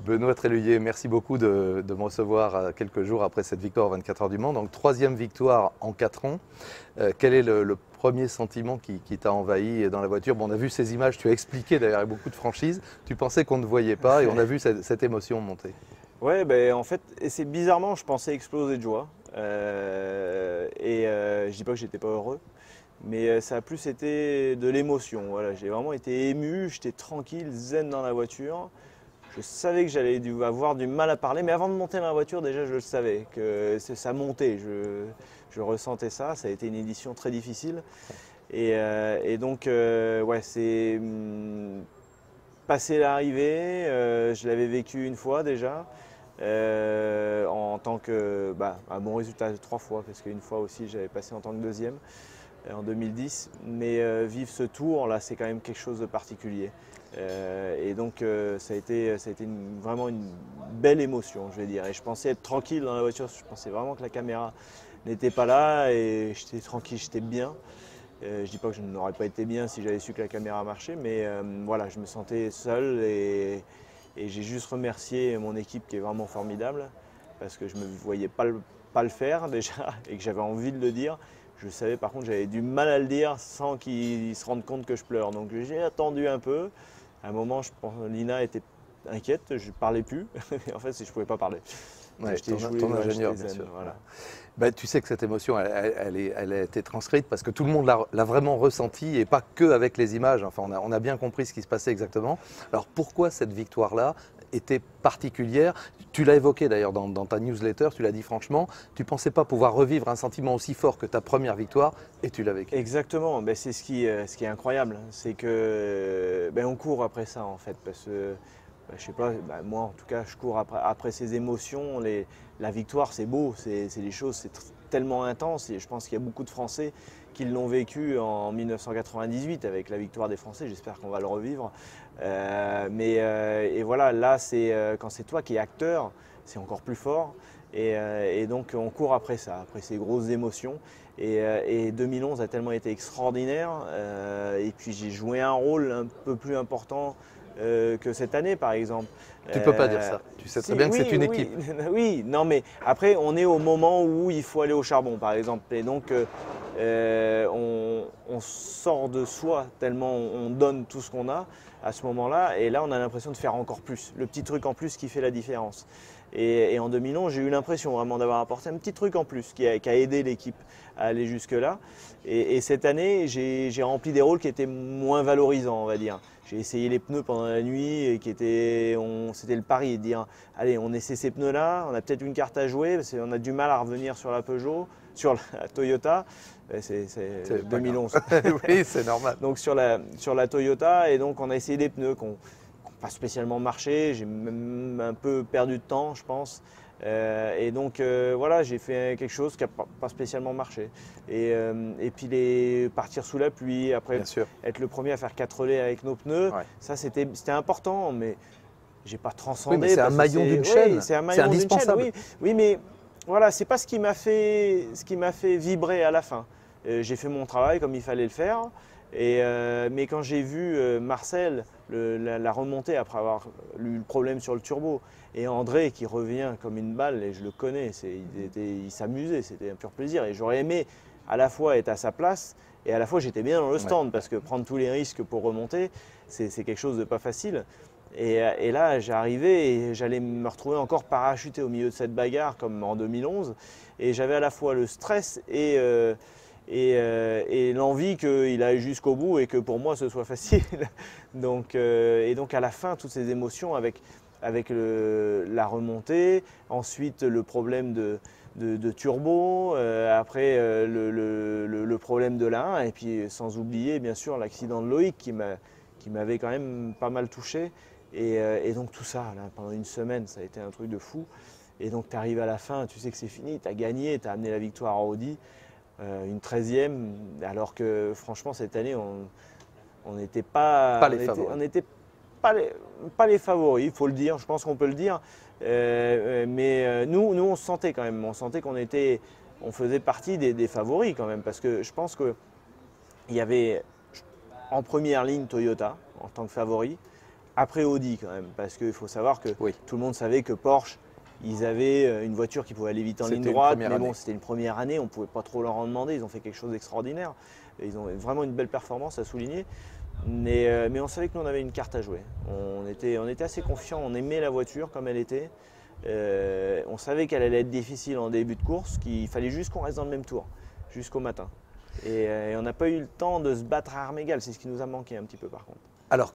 Benoît Tréluyer, merci beaucoup de me recevoir quelques jours après cette victoire aux 24 heures du Mans. Donc, troisième victoire en 4 ans. Quel est le premier sentiment qui t'a envahi dans la voiture? Bon, on a vu ces images, tu as expliqué d'ailleurs avec beaucoup de franchise. Tu pensais qu'on ne voyait pas et on a vu cette émotion monter. Ouais, ben, en fait, et c'est bizarrement, je pensais exploser de joie. Je dis pas que j'étais pas heureux, mais ça a plus été de l'émotion. Voilà, j'ai vraiment été ému, j'étais tranquille, zen dans la voiture. Je savais que j'allais avoir du mal à parler, mais avant de monter dans la voiture, déjà, je le savais, que ça montait. Je ressentais ça. Ça a été une édition très difficile. Ouais, c'est passé l'arrivée. Je l'avais vécu une fois déjà. En tant que un bon résultat 3 fois, parce qu'une fois aussi j'avais passé en tant que deuxième en 2010. Mais vivre ce tour là, c'est quand même quelque chose de particulier. Ça a été vraiment une belle émotion, je vais dire. Et je pensais être tranquille dans la voiture, je pensais vraiment que la caméra n'était pas là et j'étais tranquille, j'étais bien. Je dis pas que je n'aurais pas été bien si j'avais su que la caméra marchait, mais voilà, je me sentais seul et j'ai juste remercié mon équipe qui est vraiment formidable parce que je ne me voyais pas le faire déjà et que j'avais envie de le dire. Je savais par contre j'avais du mal à le dire sans qu'ils se rendent compte que je pleure. Donc j'ai attendu un peu. À un moment, je pense Lina était inquiète, je ne parlais plus. En fait, si je ne pouvais pas parler. Ouais, J'étais joué, ton ouais, ingénieur, j'étais bien zen, sûr. voilà. Ben, tu sais que cette émotion, elle a été transcrite parce que tout le monde l'a vraiment ressentie et pas que avec les images. Enfin, on a bien compris ce qui se passait exactement. Alors pourquoi cette victoire-là était particulière? Tu l'as évoqué d'ailleurs dans ta newsletter, tu l'as dit franchement, tu ne pensais pas pouvoir revivre un sentiment aussi fort que ta première victoire et tu l'as vécu. Exactement, ben, c'est ce qui est incroyable, c'est que ben, on court après ça en fait, parce que ben, je sais pas, ben, moi en tout cas je cours après ces émotions, la victoire c'est beau, c'est des choses, tellement intense et je pense qu'il y a beaucoup de Français qui l'ont vécu en 1998 avec la victoire des Français, j'espère qu'on va le revivre. Et voilà, là c'est quand c'est toi qui es acteur, c'est encore plus fort et donc on court après ça, après ces grosses émotions. Et 2011 a tellement été extraordinaire. Et puis j'ai joué un rôle un peu plus important que cette année, par exemple. Tu ne peux pas dire ça. Tu sais très Si, bien que c'est oui, une oui, équipe. oui. Non, mais après, on est au moment où il faut aller au charbon, par exemple. Et donc, on sort de soi tellement on donne tout ce qu'on a à ce moment-là. Et là, on a l'impression de faire encore plus. Le petit truc en plus qui fait la différence. Et en 2011, j'ai eu l'impression vraiment d'avoir apporté un petit truc en plus qui a aidé l'équipe à aller jusque-là. Et cette année, j'ai rempli des rôles qui étaient moins valorisants, on va dire. J'ai essayé les pneus pendant la nuit et c'était le pari de dire allez, on essaie ces pneus-là, on a peut-être une carte à jouer parce qu'on a du mal à revenir sur la Peugeot, sur la Toyota. C'est C'est pas grave. 2011. Oui, c'est normal. Donc sur la Toyota, et donc on a essayé des pneus qui n'ont pas spécialement marché. J'ai même un peu perdu de temps, je pense. Voilà, j'ai fait quelque chose qui n'a pas spécialement marché. Et puis partir sous la pluie, après Bien sûr. être le premier à faire 4 relais avec nos pneus, Ouais. ça c'était important, mais j'ai pas Oui, mais transcendé c'est un parce que maillon d'une oui, chaîne. c'est un C'est maillon d'une chaîne, indispensable. oui, oui, mais voilà, c'est pas ce qui m'a fait vibrer à la fin. J'ai fait mon travail comme il fallait le faire, mais quand j'ai vu Marcel la remontée après avoir eu le problème sur le turbo et André qui revient comme une balle, et je le connais, il s'amusait, c'était un pur plaisir et j'aurais aimé à la fois être à sa place et à la fois j'étais bien dans le Ouais. stand parce que prendre tous les risques pour remonter, c'est quelque chose de pas facile. Et là, j'arrivais et j'allais me retrouver encore parachuté au milieu de cette bagarre comme en 2011. Et j'avais à la fois le stress et l'envie qu'il aille jusqu'au bout et que pour moi ce soit facile. Donc à la fin, toutes ces émotions avec la remontée, ensuite le problème de turbo, après le problème de la 1, et puis sans oublier bien sûr l'accident de Loïc qui m'avait quand même pas mal touché. Et donc tout ça, là, pendant une semaine, ça a été un truc de fou. Et donc tu arrives à la fin, tu sais que c'est fini, tu as gagné, tu as amené la victoire à Audi, une 13e, alors que franchement cette année, on n'était Pas pas, les favoris. on était pas les favoris, il faut le dire, je pense qu'on peut le dire. Nous, on se sentait quand même, on sentait on faisait partie des favoris quand même, parce que je pense qu'il y avait en première ligne Toyota en tant que favori. Après Audi quand même, parce qu'il faut savoir que Oui. tout le monde savait que Porsche, ils avaient une voiture qui pouvait aller vite en ligne C'était une droite, première mais bon, année. c'était une première année, on ne pouvait pas trop leur en demander, ils ont fait quelque chose d'extraordinaire. Ils ont vraiment une belle performance à souligner, mais on savait que nous on avait une carte à jouer. On était assez confiants, on aimait la voiture comme elle était. On savait qu'elle allait être difficile en début de course, qu'il fallait juste qu'on reste dans le même tour, jusqu'au matin. Et on n'a pas eu le temps de se battre à armes égales, c'est ce qui nous a manqué un petit peu par contre. Alors,